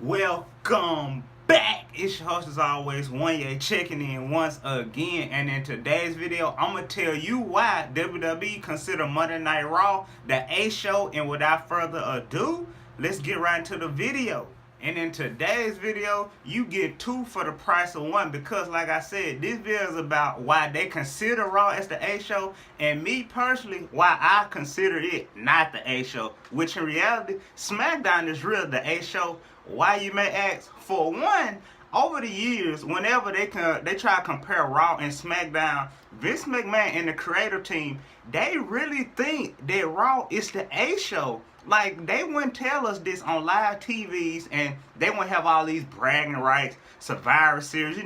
Welcome back. It's your host as always, Wanye, checking in once again. And in today's video, I'm going to tell you why WWE consider Monday Night Raw the A show. And without further ado, let's get right into the video. And in today's video, you get two for the price of one because, like I said, this video is about why they consider Raw as the A show, and me personally, why I consider it not the A show, which in reality, SmackDown is really the A show. Why, you may ask? For one, over the years, whenever they try to compare Raw and SmackDown, Vince McMahon and the creative team, they really think that Raw is the A show. Like, they wouldn't tell us this on live TVs, and they wouldn't have all these bragging rights, Survivor Series,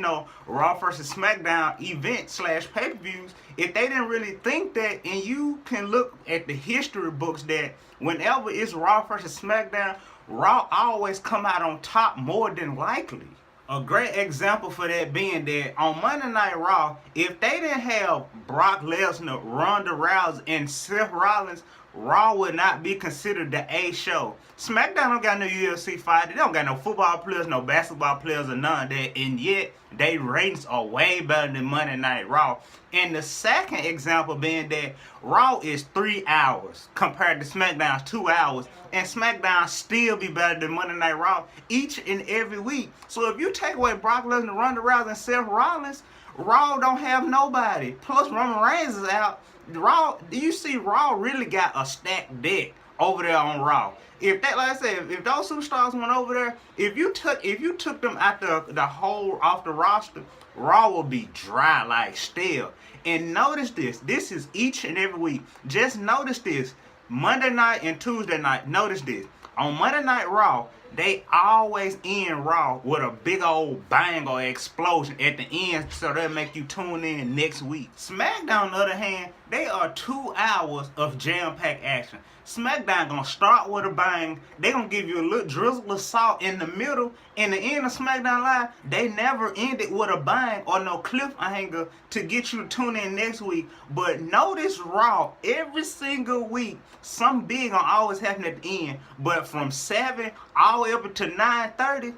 Raw versus SmackDown event / pay-per-views, if they didn't really think that. And you can look at the history books that whenever it's Raw versus SmackDown, Raw always come out on top more than likely. A great example for that being that on Monday Night Raw, if they didn't have Brock Lesnar, Ronda Rousey, and Seth Rollins, Raw would not be considered the A show. SmackDown don't got no UFC fighter, they don't got no football players, no basketball players, or none of that, and yet they ratings are way better than Monday Night Raw. And the second example being that Raw is 3 hours compared to SmackDown's 2 hours, and SmackDown still be better than Monday Night Raw each and every week. So if you take away Brock Lesnar, Ronda Rousey, and Seth Rollins, Raw don't have nobody. Plus Roman Reigns is out. Raw, you see, Raw really got a stacked deck over there on Raw. If that, like I said, if those superstars went over there, if you took them out off the roster, Raw would be dry like stale. And notice this. This is each and every week. Just notice this. Monday night and Tuesday night. Notice this. On Monday Night Raw, they always end Raw with a big old bang or explosion at the end, so they'll make you tune in next week. SmackDown, on the other hand, they are 2 hours of jam-packed action. SmackDown gonna start with a bang. They gonna give you a little drizzle of salt in the middle. In the end of SmackDown Live, they never ended with a bang or no cliffhanger to get you to tune in next week. But notice Raw, every single week, something big gonna always happen at the end. But from 7 all the way up to 9:30,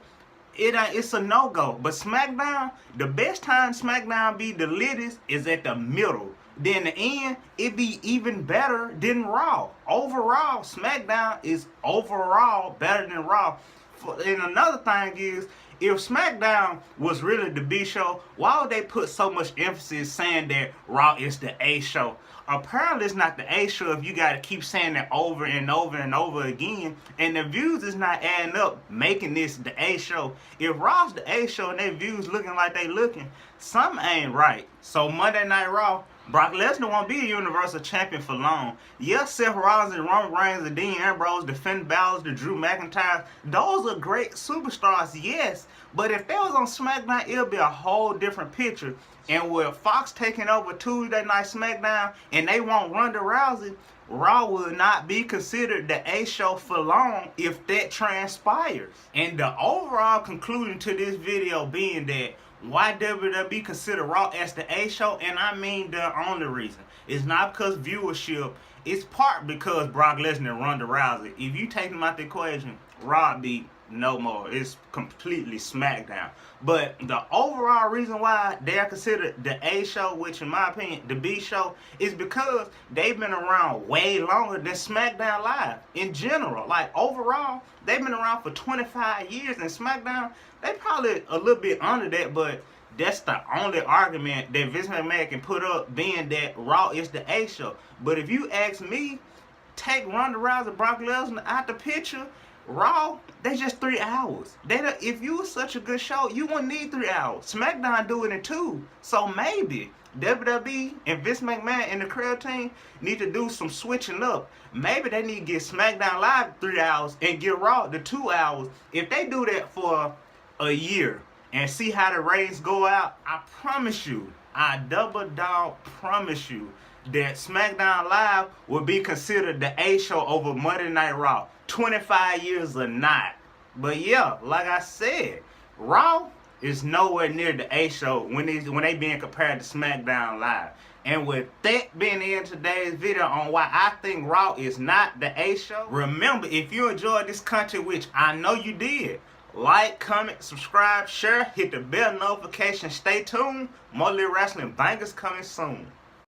it's a no-go. But SmackDown, the best time SmackDown be the latest is at the middle. Then the end, it be even better than Raw. Overall, SmackDown is overall better than Raw. And another thing is, if SmackDown was really the B show, why would they put so much emphasis saying that Raw is the A show? Apparently it's not the A show if you got to keep saying it over and over and over again. And the views is not adding up, making this the A show. If Raw's the A show and their views looking like they looking, something ain't right. So Monday Night Raw, Brock Lesnar won't be a Universal Champion for long. Yes, Seth Rollins and Roman Reigns and Dean Ambrose, the Finn Balor, the Drew McIntyre, those are great superstars, yes. But if they was on SmackDown, it'll be a whole different picture. And with Fox taking over Tuesday Night SmackDown and they want Ronda Rousey, Raw will not be considered the A show for long if that transpires. And the overall conclusion to this video being that why WWE consider Raw as the A show, and I mean the only reason, it's not because viewership, it's part because Brock Lesnar and Ronda Rousey. If you take them out the equation, Raw be no more. It's completely SmackDown. But the overall reason why they are considered the A show, which in my opinion, the B show, is because they've been around way longer than SmackDown Live in general. Like overall, they've been around for 25 years, and SmackDown, they probably a little bit under that, but that's the only argument that Vince McMahon can put up, being that Raw is the A show. But if you ask me, take Ronda Rousey, Brock Lesnar out the picture, Raw, they just 3 hours. If you were such a good show, you wouldn't need 3 hours. SmackDown do it in 2. So maybe WWE and Vince McMahon and the creative team need to do some switching up. Maybe they need to get SmackDown Live 3 hours and get Raw the 2 hours. If they do that for a year and see how the ratings go out, I promise you, I double dog promise you that SmackDown Live will be considered the A show over Monday Night Raw. 25 years or not. But yeah, like I said, Raw is nowhere near the A show when they being compared to SmackDown Live. And with that being in today's video on why I think Raw is not the A show, remember, if you enjoyed this content, which I know you did, Like, comment, subscribe, share, hit the bell notification. Stay tuned. More Lit Wrestling bangers coming soon.